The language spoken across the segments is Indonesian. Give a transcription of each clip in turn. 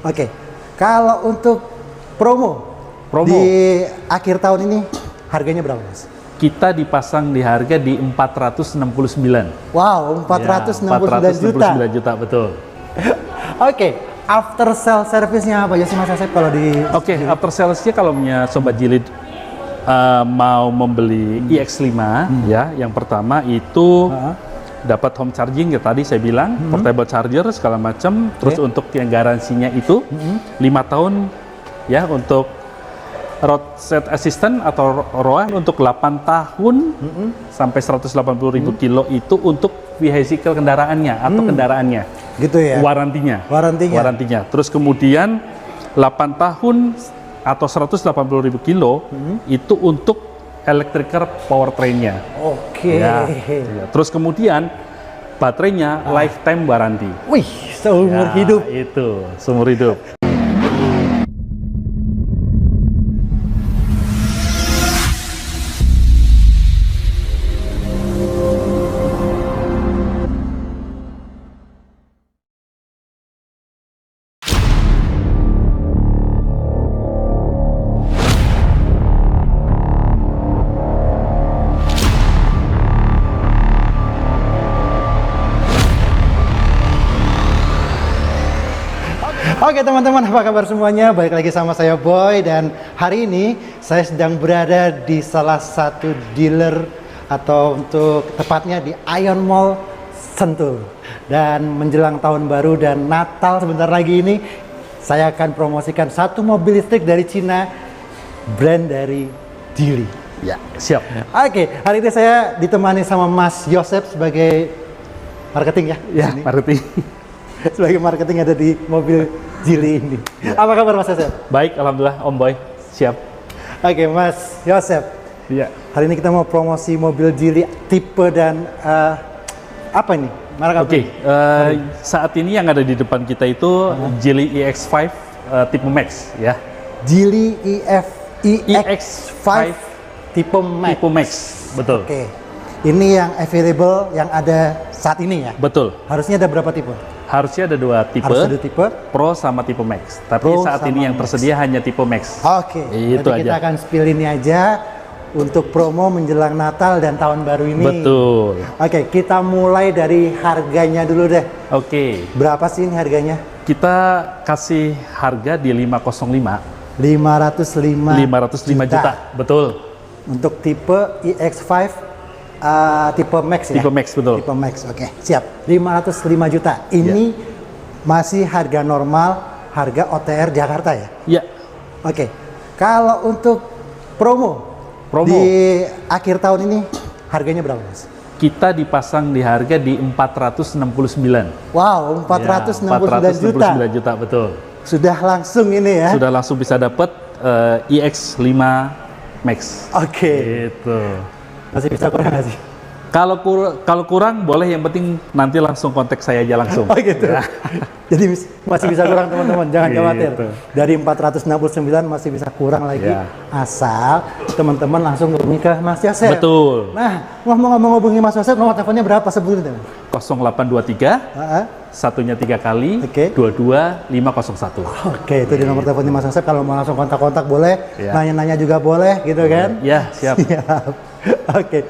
Oke, kalau untuk promo di akhir tahun ini harganya berapa, Mas? Kita dipasang di harga di 469. Wow, 469 ya, juta. 469 juta, betul. Oke, after sale service-nya apa ya sih Mas Asep kalau di Oke, after sales-nya kalau punya Sobat Jilid mau membeli iX5 ya, yang pertama itu dapat home charging ya, tadi saya bilang, portable charger segala macam. Terus untuk yang garansinya itu 5 tahun ya, untuk roadside assistant atau ROA untuk 8 tahun sampai 180.000 kilo itu untuk vehicle kendaraannya atau kendaraannya. Gitu ya. Warantinya. Terus kemudian 8 tahun atau 180.000 kilo itu untuk electrical powertrain-nya. Oke. Ya. Terus kemudian baterainya lifetime warranty. Wih, seumur hidup. Itu, seumur hidup. Oke teman-teman, apa kabar semuanya? Balik lagi sama saya Boy, dan hari ini saya sedang berada di salah satu dealer atau untuk tepatnya di Ion Mall Sentul. Dan menjelang tahun baru dan Natal sebentar lagi ini, saya akan promosikan satu mobil listrik dari Cina, brand dari Geely. Ya, siap. Oke, hari ini saya ditemani sama Mas Yosep sebagai marketing ya? Ya, marketing. Sebagai marketing ada di mobil Geely ini. Ya. Apa kabar Mas Yosep? Baik, alhamdulillah Om Boy, siap. Oke, Mas Yosep. Iya. Hari ini kita mau promosi mobil Geely tipe dan apa ini? Merek apa? Oke, saat ini yang ada di depan kita itu Geely EX5 tipe Max ya. Geely EX5 tipe Max. Tipe Max, betul. Oke. Ini yang available yang ada saat ini ya? Betul. Harusnya ada berapa tipe? Harusnya ada dua tipe, Harus ada tipe Pro sama tipe Max. Tapi Pro saat ini yang Max. tersedia hanya tipe Max. Oke. Itu Jadi kita aja. akan spill ini aja untuk promo menjelang Natal dan tahun baru ini. Betul. Oke, kita mulai dari harganya dulu deh. Oke. Berapa sih ini harganya? Kita kasih harga di 505. 505 juta. Betul. Untuk tipe EX5 tipe Max ya? Tipe Max, betul. Tipe Max, oke. Siap. 505 juta. Ini masih harga normal, harga OTR Jakarta ya? Iya. Oke. Kalau untuk promo di akhir tahun ini harganya berapa, Mas? Kita dipasang di harga di 469. Wow, 469 juta. 469 juta, betul. Sudah langsung ini ya? Sudah langsung bisa dapat EX5 Max. Oke. Gitu. Masih bisa kurang nggak sih? Kalau kurang boleh, yang penting nanti langsung kontak saya aja langsung. Oh gitu. Ya. Jadi masih bisa kurang teman-teman, jangan khawatir. Gitu. Dari 469 masih bisa kurang lagi, Ya. asal teman-teman langsung hubungi ke Mas Yosep. Betul. Nah, ngomong-ngomong hubungi Mas Yosep, nomor teleponnya berapa sebutin? 0823 satunya 3 kali, Oke. 22501. Oke, itu di nomor teleponnya Mas Yosep. Kalau mau langsung kontak-kontak boleh, Ya. nanya-nanya juga boleh, gitu kan? Ya, siap. Siap. Oke.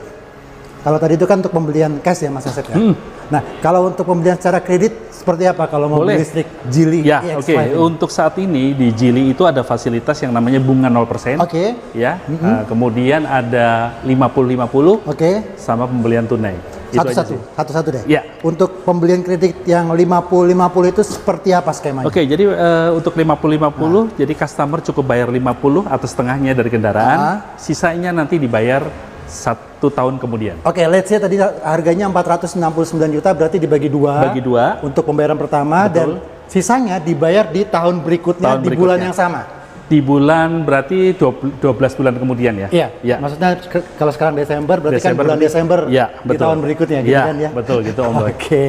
Kalau tadi itu kan untuk pembelian cash ya Mas Yosep ya? Nah, kalau untuk pembelian secara kredit seperti apa kalau mau Boleh. beli listrik Geely Ya, EX5 oke. ini? Untuk saat ini di Geely itu ada fasilitas yang namanya bunga 0%. Oke. Ya. Kemudian ada 50-50 Oke. sama pembelian tunai. Itu aja Satu-satu, sih. satu-satu deh. Ya. Untuk pembelian kredit yang 50-50 itu seperti apa skemanya? Oke, jadi untuk 50-50, jadi customer cukup bayar 50 atau setengahnya dari kendaraan, sisanya nanti dibayar 1 tahun kemudian. Oke, let's say tadi harganya 469 juta, berarti dibagi dua. Bagi dua. Untuk pembayaran pertama, Betul. dan sisanya dibayar di tahun berikutnya, Tahun di bulan berikutnya. yang sama. Di bulan berarti 12 bulan kemudian ya? Iya. Ya. Maksudnya kalau sekarang Desember berarti kan bulan berarti- Desember ya, di betul. tahun berikutnya gitu Ya, kan ya. betul gitu Om Boy. Oke.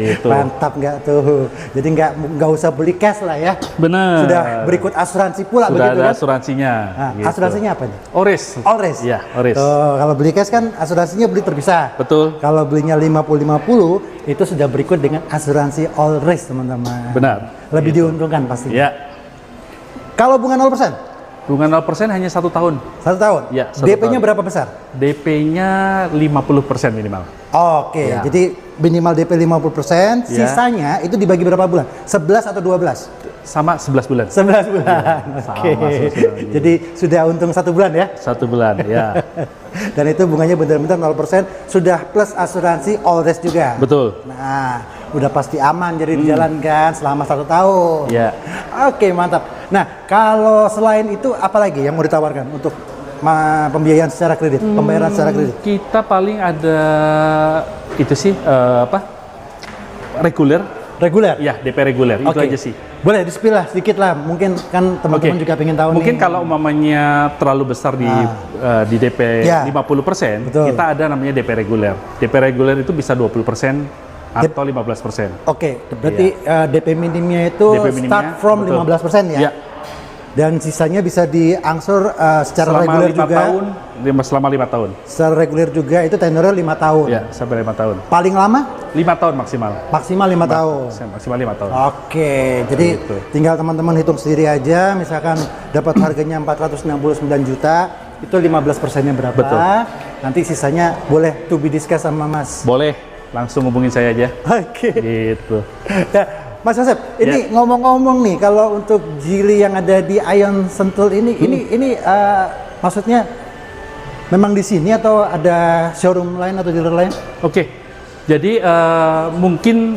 Gitu. Mantap nggak tuh. Jadi nggak usah beli cash lah ya. Benar. Sudah berikut asuransi pula Sudah begitu ada kan? asuransinya. Nah, gitu. asuransinya apa nih? Ores. Allres. Iya, Ores. Tuh, kalau beli cash kan asuransinya beli terpisah. Betul. Kalau belinya 50-50 itu sudah berikut dengan asuransi Allres teman-teman. Benar. Lebih diuntungkan pasti. Ya. Kalau bunga 0%? Bunga 0% hanya 1 tahun. 1 tahun? Ya, 1 DP-nya tahun. berapa besar? DP-nya 50% minimal. Oke, Ya. jadi minimal DP 50%, Ya. sisanya itu dibagi berapa bulan? 11 atau 12? Sama 11 bulan. 11 bulan. Oke. Sama, 11 bulan. Jadi sudah untung 1 bulan ya. 1 bulan, ya. Dan itu bunganya benar-benar 0%, sudah plus asuransi Allres juga. Betul. Nah, udah pasti aman jadi dijalankan selama 1 tahun. Ya. Oke, mantap. Nah, kalau selain itu apa lagi yang mau ditawarkan untuk pembiayaan secara kredit, pembayaran secara kredit? Kita paling ada itu sih reguler. Reguler? Ya, DP reguler. Itu Oke. aja sih. Boleh di-spill lah sedikit lah. Mungkin kan teman-teman Oke. juga pengen tahu Mungkin nih. kalau umpamanya terlalu besar di DP Ya. 50%, Betul. kita ada namanya DP reguler. DP reguler itu bisa 20% atau 15%. Oke, berarti DP minimnya itu DP minimnya, start from betul. 15% ya? Ya. Dan sisanya bisa diangsur secara Selama reguler 5 juga. tahun, selama 5 tahun. Secara reguler juga itu tenornya 5 tahun. Ya, sampai 5 tahun. Paling lama 5 tahun maksimal. maksimal 5 tahun. Maksimal 5 tahun. Oke, jadi Gitu. tinggal teman-teman hitung sendiri aja. Misalkan dapat harganya 469 juta, itu 15%-nya berapa? Betul. Nanti sisanya boleh to be discuss sama Mas. Boleh, langsung hubungin saya aja. Oke. Gitu. Nah, Mas Yosep, ini Ya. ngomong-ngomong nih, kalau untuk Geely yang ada di Ion Sentul ini, ini maksudnya memang di sini atau ada showroom lain atau dealer lain? Oke, jadi mungkin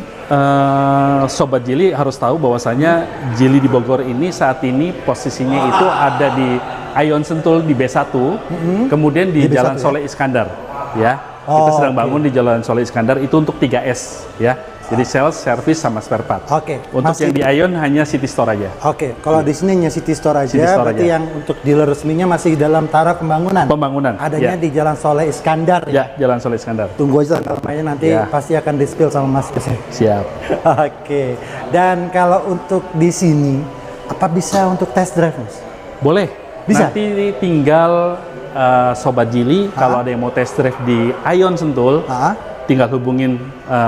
Sobat Geely harus tahu bahwasanya Geely di Bogor ini saat ini posisinya itu ada di Ion Sentul di B1, kemudian di Di B1 Jalan ya? Soleh Iskandar, ya. Oh, Kita sedang oke. bangun di Jalan Soleh Iskandar itu untuk 3S, ya. Jadi sales, service, sama spare part. Oke, Untuk masih- yang di Ion hanya City Store aja. Oke, kalau di sini hanya City Store aja, City Store berarti aja. yang untuk dealer resminya masih dalam taraf pembangunan. Pembangunan. Adanya ya. di Jalan Soleh Iskandar ya. Ya, Jalan Soleh Iskandar. Tunggu aja tanggal mainnya nanti Ya. pasti akan di-spill sama Mas Yosep. Siap. Oke. Dan kalau untuk di sini apa bisa untuk test drive, Mas? Boleh. Bisa? Nanti tinggal Sobat Geely kalau ada yang mau test drive di Ion Sentul, Ah, tinggal hubungin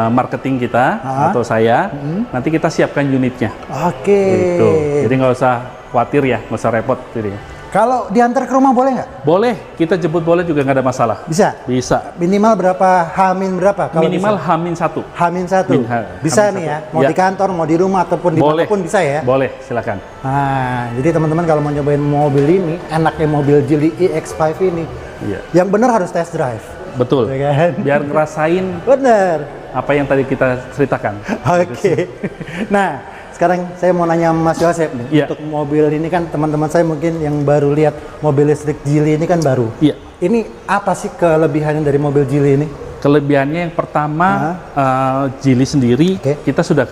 marketing kita atau saya. Nanti kita siapkan unitnya. oke. Gitu. Jadi nggak usah khawatir ya, nggak usah repot. Jadi Kalau diantar ke rumah boleh nggak? boleh, kita jemput boleh juga nggak ada masalah. Bisa. Bisa. Minimal berapa? Hamin berapa? Kalau Minimal bisa? H-1. Hamin 1. Bisa Hamin nih ya. satu. Mau Ya. di kantor, mau di rumah ataupun di Boleh. mana pun bisa ya. Boleh, silakan. Nah, jadi teman-teman kalau mau nyobain mobil ini, enaknya mobil Geely EX5 ini, Iya. yang benar harus test drive. Betul. Ya kan? Biar ngerasain Bener. apa yang tadi kita ceritakan. Oke. Nah, sekarang saya mau nanya Mas Yosep nih. Iya. Untuk mobil ini kan teman-teman saya mungkin yang baru lihat mobil listrik Geely ini kan baru. Iya. Ini apa sih kelebihannya dari mobil Geely ini? Kelebihannya yang pertama, Geely sendiri Oke. kita sudah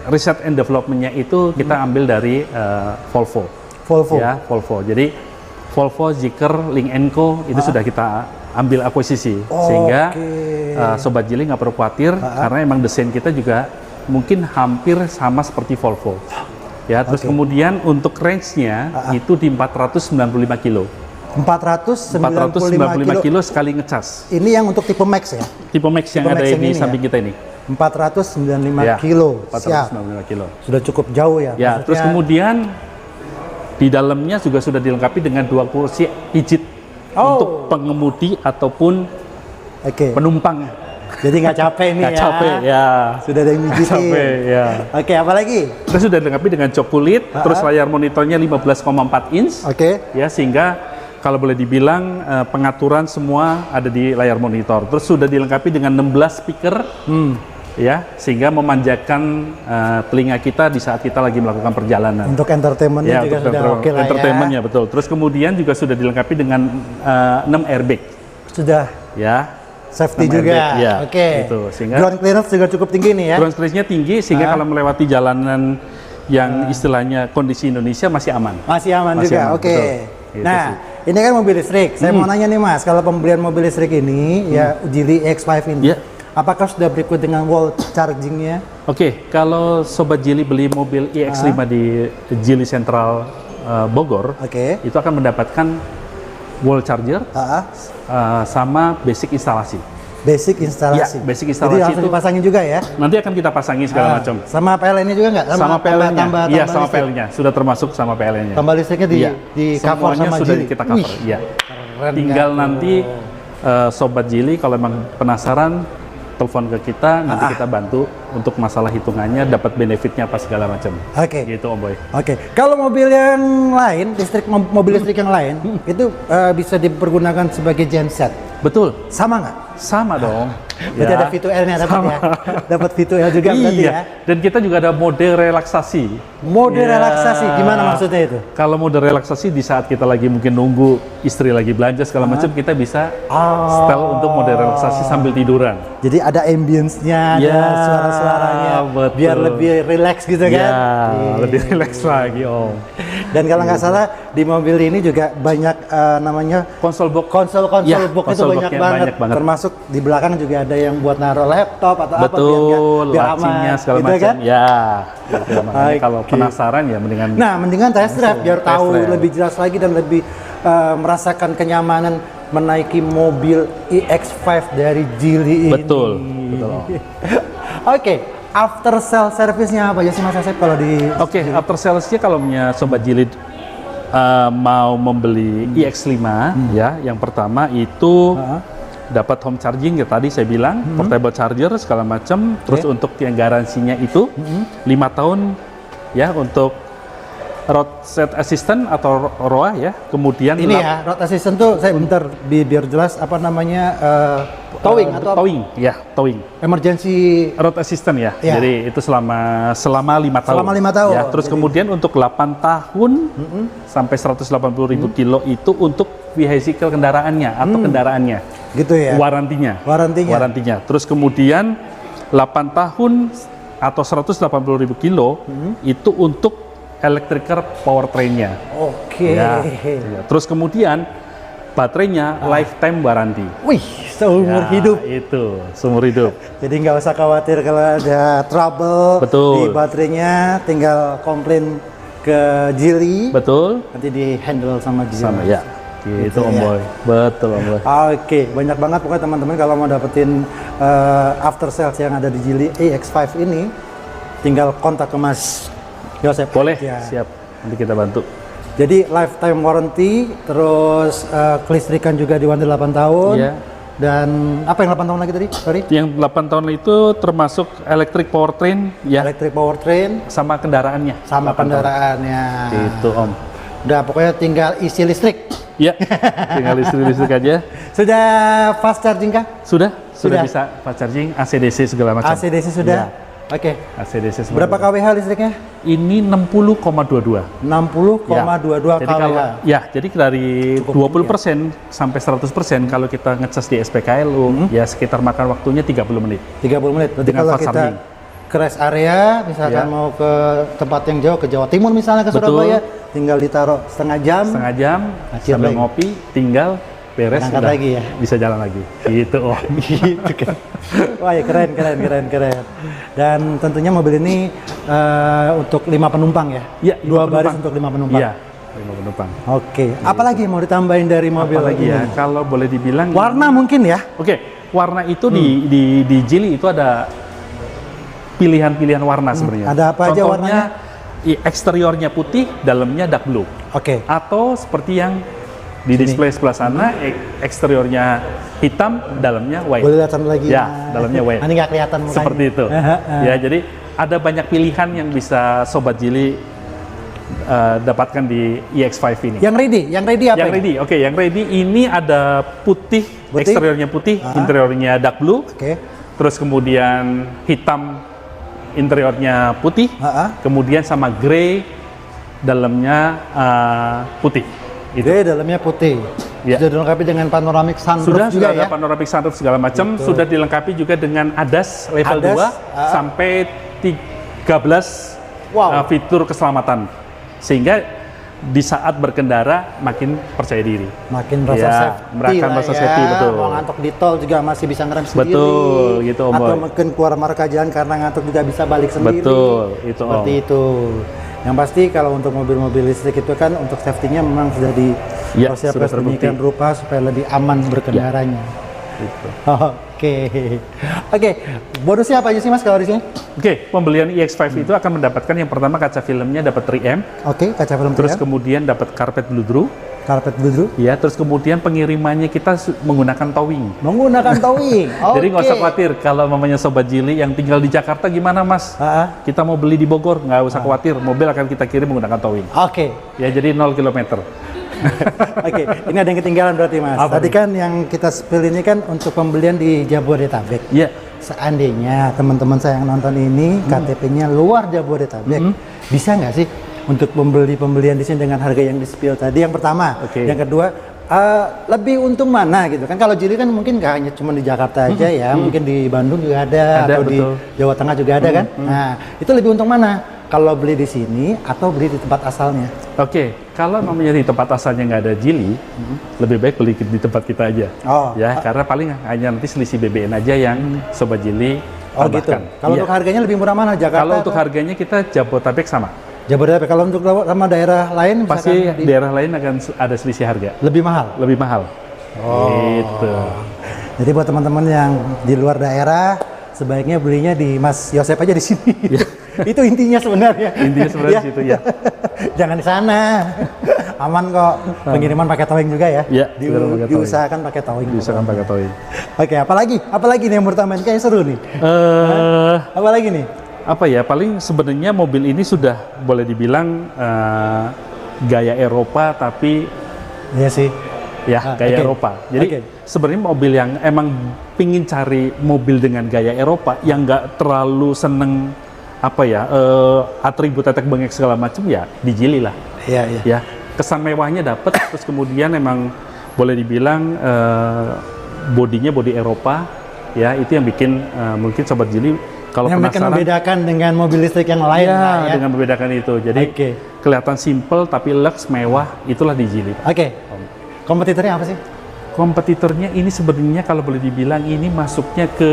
research and development-nya itu kita ambil dari Volvo. Volvo. Ya, Volvo. Jadi Volvo, Zeekr, Lynk & Co itu sudah kita ambil akuisisi, sehingga Oke. Sobat Geely nggak perlu khawatir karena emang desain kita juga mungkin hampir sama seperti Volvo. Ya, terus Oke. kemudian untuk range-nya itu di 495 kilo. 495 495 kilo sekali ngecas. Ini yang untuk tipe Max ya? Tipe Max yang Tipe ada Max yang di ini samping kita ini. 495 Ya, kilo. Siap. 495 kilo. Sudah cukup jauh ya? Ya, terus kemudian di dalamnya juga sudah dilengkapi dengan 2 kursi pijit Oh. untuk pengemudi ataupun Oke. penumpang. Jadi nggak capek nih Nggak ya? capek, ya. Sudah ada yang Nggak mijitin. capek, ya. Oke, apa lagi? Terus sudah dilengkapi dengan jok kulit, terus layar monitornya 15,4 inch, Oke. ya, sehingga kalau boleh dibilang pengaturan semua ada di layar monitor. Terus sudah dilengkapi dengan 16 speaker, ya, sehingga memanjakan telinga kita di saat kita lagi melakukan perjalanan. Untuk entertainment-nya Ya, juga untuk sudah oke lah entertainment-nya ya. betul. Terus kemudian juga sudah dilengkapi dengan 6 airbag, Sudah ya. safety 6 juga. airbag, ya, Oke. gitu. Sehingga Ground clearance juga cukup tinggi nih ya. ground clearance-nya tinggi sehingga kalau melewati jalanan yang istilahnya kondisi Indonesia masih aman. Masih aman Masih juga, aman, oke. betul. Gitu Nah, sih. ini kan mobil listrik. Saya mau nanya nih Mas, kalau pembelian mobil listrik ini, ya Geely EX5 ini, Ya. apakah sudah berikut dengan wall charging-nya? Oke, kalau Sobat Geely beli mobil iX5 di Geely Central Bogor, Oke. itu akan mendapatkan wall charger sama basic instalasi. Basic instalasi. Ya, basic Jadi instalasi langsung itu dipasangin juga ya? nanti akan kita pasangi segala macam. Sama PLN-nya juga nggak? Sama PLN-nya, iya sama listrik? PLN-nya, sudah termasuk sama PLN-nya. Tambah listriknya di, Iya, di cover semuanya sama sudah Geely? kita cover. Wih, Iya. keren Tinggal nggak nanti Sobat Geely kalau memang penasaran telepon ke kita, nanti kita bantu untuk masalah hitungannya, dapat benefitnya apa segala macam. Oke. Gitu Om Boy. Oke, kalau mobil yang lain, mobil listrik yang lain, itu bisa dipergunakan sebagai genset. Betul, Sama nggak? sama dong. Berarti Ya. ada V2L-nya dapat Sama. ya? Dapat V2L juga berarti Iya. ya? Dan kita juga ada mode relaksasi. Mode Ya. relaksasi, gimana maksudnya itu? Kalau mode relaksasi di saat kita lagi mungkin nunggu istri lagi belanja segala macam, kita bisa setel untuk mode relaksasi sambil tiduran. Jadi ada ambience-nya, ada Ya, suara-suaranya, betul. biar lebih relax gitu kan? Ya, Iya. lebih rileks lagi Om. Dan kalau nggak salah di mobil ini juga banyak namanya Konsol box. konsol-konsol Ya, box itu konsol banyak box-nya banget. banyak banget. Termasuk di belakang juga ada yang buat naruh laptop atau Betul, biar lacinya aman, segala gitu macam. kan? Ya, gitu. Makanya kalau Oke. penasaran ya mendingan. Nah, mendingan test drive biar Test tahu drive. lebih jelas lagi dan lebih merasakan kenyamanan menaiki mobil EX5 dari Geely ini. Betul, betul Om. Oke, after sale service-nya apa aja sih Mas Asep kalau di Oke, after sales-nya kalau punya Sobat Geely mau membeli iX5 ya, yang pertama itu dapat home charging ya tadi saya bilang, portable charger segala macam, terus untuk yang garansinya itu 5 tahun ya untuk roadside assistant atau ROA ya, kemudian ini ya, road assistant tuh saya bentar biar jelas apa namanya towing atau apa? towing. Emergency Road assistant ya. Ya. Jadi itu selama 5 tahun. Selama 5 tahun. Ya, terus Jadi- kemudian untuk 8 tahun sampai 180.000 kilo itu untuk vehicle kendaraannya atau kendaraannya. gitu ya. Warantinya. Warantinya. Terus kemudian 8 tahun atau 180.000 kilo itu untuk electrical powertrain-nya. Oke. Ya, ya. Terus kemudian baterainya lifetime warranty. Wih, seumur Ya, hidup. Itu seumur hidup. Jadi nggak usah khawatir kalau ada trouble Betul. di baterainya, tinggal komplain ke Geely, Betul. nanti di handle sama Geely. Sama ya. Gitu Gitu Om ya. Boy. Betul Om Boy. Oke, banyak banget pokoknya teman-teman kalau mau dapetin after sales yang ada di Geely EX5 ini, tinggal kontak ke Mas Yosep. Boleh, Ya. siap. Nanti kita bantu. Jadi lifetime warranty, terus kelistrikan juga di warranty 8 tahun. Iya. Dan apa yang 8 tahun lagi tadi? Sorry. Yang 8 tahun itu termasuk electric powertrain ya Electric powertrain sama kendaraannya. sama 8 tahun. kendaraannya. Gitu Om. Udah pokoknya tinggal isi listrik. Ya, tinggal listrik aja. Sudah fast charging kah? Sudah Sudah. bisa fast charging, ACDC segala macam. ACDC sudah? Iya, Oke. ACDC semua. Berapa kWh listriknya? Ini 60,22. 60,22 Jadi kalau kWh. ya, jadi dari 20% sampai 100% kalau kita ngecas di SPKLU ya sekitar makan waktunya 30 menit. 30 menit. Berarti Dengan kalau fast kita charging. ke rest area, misalkan Ya. mau ke tempat yang jauh, ke Jawa Timur misalnya, ke Betul. Surabaya, tinggal ditaruh setengah jam. Setengah jam Akhir sambil lagi. ngopi, tinggal beres Berangkat udah lagi ya? bisa jalan lagi. Gitu oh. Gitu kan. Wah ya keren. Dan tentunya mobil ini untuk 5 penumpang ya? Iya, 2 5 baris penumpang. untuk 5 penumpang. Iya, 5 penumpang. Oke. Apalagi yang mau ditambahin dari mobil Apalagi ini? ya, kalau boleh dibilang Warna mungkin ya? Oke, warna itu di Geely itu ada pilihan-pilihan warna sebenarnya. Ada apa aja warnanya? Eksteriornya putih, dalamnya dark blue. Oke. Atau seperti yang di display sebelah sana, eksteriornya hitam, dalamnya white. Boleh lihat satu lagi. Ya, dalamnya white. Nanti nggak kelihatan mukanya. Seperti itu. Ya, jadi ada banyak pilihan yang bisa Sobat Geely dapatkan di EX5 ini. Yang ready apa? Yang ini? ready, oke, yang ready ini ada putih, Putih? eksteriornya putih, interiornya dark blue, Oke. terus kemudian hitam, interiornya putih, kemudian sama grey, dalamnya putih. Itu. Dia dalamnya putih. Ya. Sudah dilengkapi dengan panoramic sunroof Sudah juga ada ya? panoramic sunroof segala macam, Betul. sudah dilengkapi juga dengan ADAS level ADAS, 2 sampai 13 Wow. fitur keselamatan, sehingga di saat berkendara makin percaya diri. Makin rasa Ya, safety merasakan lah rasa ya. safety, betul. Mau ngantuk di tol juga masih bisa ngerem sendiri. Betul, gitu, Om Atau Boy. mungkin keluar marka jalan karena ngantuk juga bisa balik sendiri. Betul, itu, Seperti Om. itu. Yang pasti kalau untuk mobil-mobil listrik itu kan untuk safety-nya memang sudah Ya, dipersiapkan sudah terbukti. sedemikian rupa supaya lebih aman berkendaranya. Gitu. Oke. Bonusnya apa aja sih Mas kalau di sini? Oke, pembelian iX5 itu akan mendapatkan yang pertama kaca filmnya dapat 3M, Oke, kaca film terus terus kemudian dapat karpet bludru, karpet bludru. ya, terus kemudian pengirimannya kita menggunakan towing. Menggunakan towing. Jadi nggak usah khawatir kalau mamanya Sobat Jili yang tinggal di Jakarta gimana Mas? Kita mau beli di Bogor, nggak usah khawatir, mobil akan kita kirim menggunakan towing. Oke. Ya, jadi 0 km. Oke, ini ada yang ketinggalan berarti Mas. Apa Tadi nih? kan yang kita spill ini kan untuk pembelian di Jabodetabek. Ya, Seandainya teman-teman saya yang nonton ini KTP-nya luar Jabodetabek, bisa nggak sih untuk pembelian di sini dengan harga yang di spill tadi? Yang pertama, Oke. yang kedua, lebih untung mana gitu kan? Kalau Jili kan mungkin nggak hanya cuma di Jakarta aja ya, mungkin di Bandung juga ada Ada, atau di betul. Jawa Tengah juga ada kan? Nah, itu lebih untung mana? Kalau beli di sini atau beli di tempat asalnya? oke. Kalau mamanya di tempat asalnya nggak ada Jili, lebih baik beli di tempat kita aja. Oh. Ya, karena paling hanya nanti selisih BBN aja yang Sobat Jili Oh gitu. tambahkan. Kalau Iya. untuk harganya lebih murah mana? Jakarta? Kalau untuk atau harganya kita Jabodetabek sama. Jabodetabek. Kalau untuk sama daerah lain Pasti misalkan daerah lain akan ada selisih harga. lebih mahal. Lebih mahal. Gitu. Jadi buat teman-teman yang di luar daerah, sebaiknya belinya di Mas Yosep aja di sini. Itu intinya sebenarnya. Intinya sebenarnya di situ ya. Jangan di sana. Aman kok. Pengiriman pakai towing juga ya. Iya, benar, pakai towing. diusahakan pakai towing. Bisa kan pakai towing. Oke, apalagi? Apalagi nih yang mau tambahin? Kayaknya seru nih. Apalagi nih? Apa ya? Paling sebenarnya mobil ini sudah boleh dibilang gaya Eropa, tapi Iya sih. ya gaya oke. Eropa. Jadi Oke. sebenarnya mobil yang emang pingin cari mobil dengan gaya Eropa yang nggak terlalu seneng apa ya atribut tetek bengek segala macam, ya dijili lah. Iya, iya. Ya, kesan mewahnya dapat, terus kemudian emang boleh dibilang bodinya bodi Eropa, ya itu yang bikin mungkin Sobat Jili kalau Yang mereka penasaran membedakan dengan mobil listrik yang lain ya, lah ya. dengan membedakan itu. Jadi Oke. kelihatan simple tapi lux mewah, itulah di Jili. Oke. Kompetitornya apa sih? Kompetitornya ini sebenarnya kalau boleh dibilang ini masuknya ke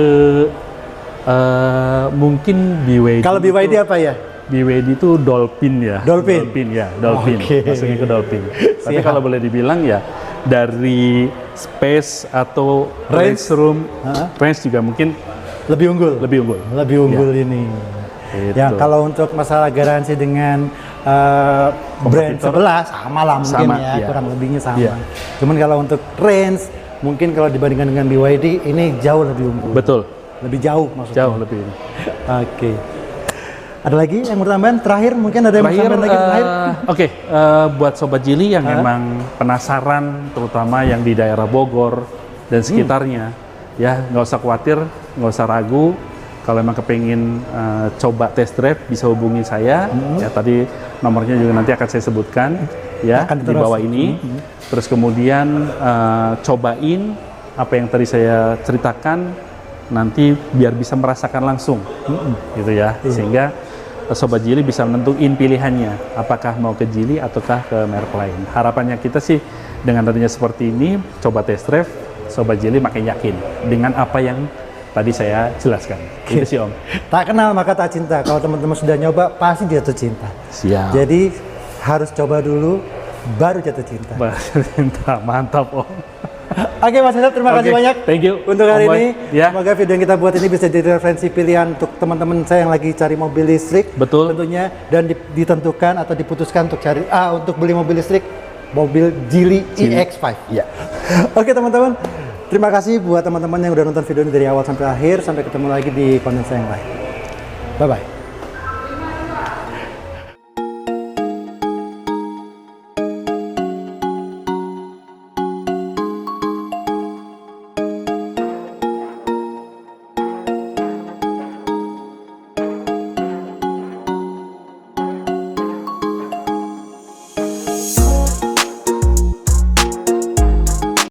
mungkin BYD. Kalau BYD apa ya? BYD itu Dolphin ya. Dolphin? Dolphin. Oke. Masuknya ke Dolphin. Tapi Siap. kalau boleh dibilang ya dari space atau Range? range room, Ha-ha. range juga mungkin Lebih unggul. lebih unggul. Lebih unggul ini. Gitu. Ya, kalau untuk masalah garansi dengan brand Kompetitor? sebelah sama lah mungkin Sama, ya, iya. kurang lebihnya sama. Iya. Cuman kalau untuk range mungkin kalau dibandingkan dengan BYD ini jauh lebih unggul. Betul. Lebih jauh maksudnya. Jauh lebih. Oke. Ada lagi yang mau tambahan? Terakhir mungkin ada yang mau Terakhir, tambahan lagi terakhir? oke, buat Sobat Jili yang emang penasaran, terutama yang di daerah Bogor dan sekitarnya, ya nggak usah khawatir, nggak usah ragu. Kalau emang kepingin coba test drive, bisa hubungi saya. Ya tadi nomornya juga nanti akan saya sebutkan, ya Akan di bawah terus. ini. Terus kemudian cobain apa yang tadi saya ceritakan, nanti biar bisa merasakan langsung, gitu ya. Sehingga Sobat Jili bisa menentuin pilihannya, apakah mau ke Jili ataukah ke merek lain. Harapannya kita sih dengan adanya seperti ini, coba test drive, Sobat Jili makin yakin dengan apa yang tadi saya jelaskan. Itu sih Om. Tak kenal maka tak cinta. Kalau teman-teman sudah nyoba pasti jatuh cinta. Siap. Jadi harus coba dulu baru jatuh cinta. Cinta, mantap Om. Oke Mas Yosep, terima kasih Oke, banyak thank you, untuk hari Om Boy. ini. Ya. Semoga video yang kita buat ini bisa jadi referensi pilihan untuk teman-teman saya yang lagi cari mobil listrik. Betul. Tentunya, dan ditentukan atau diputuskan untuk cari untuk beli mobil listrik, mobil Jili iX5. Ya. Oke teman-teman, terima kasih buat teman-teman yang udah nonton video ini dari awal sampai akhir. Sampai ketemu lagi di konten saya yang lain. Bye bye.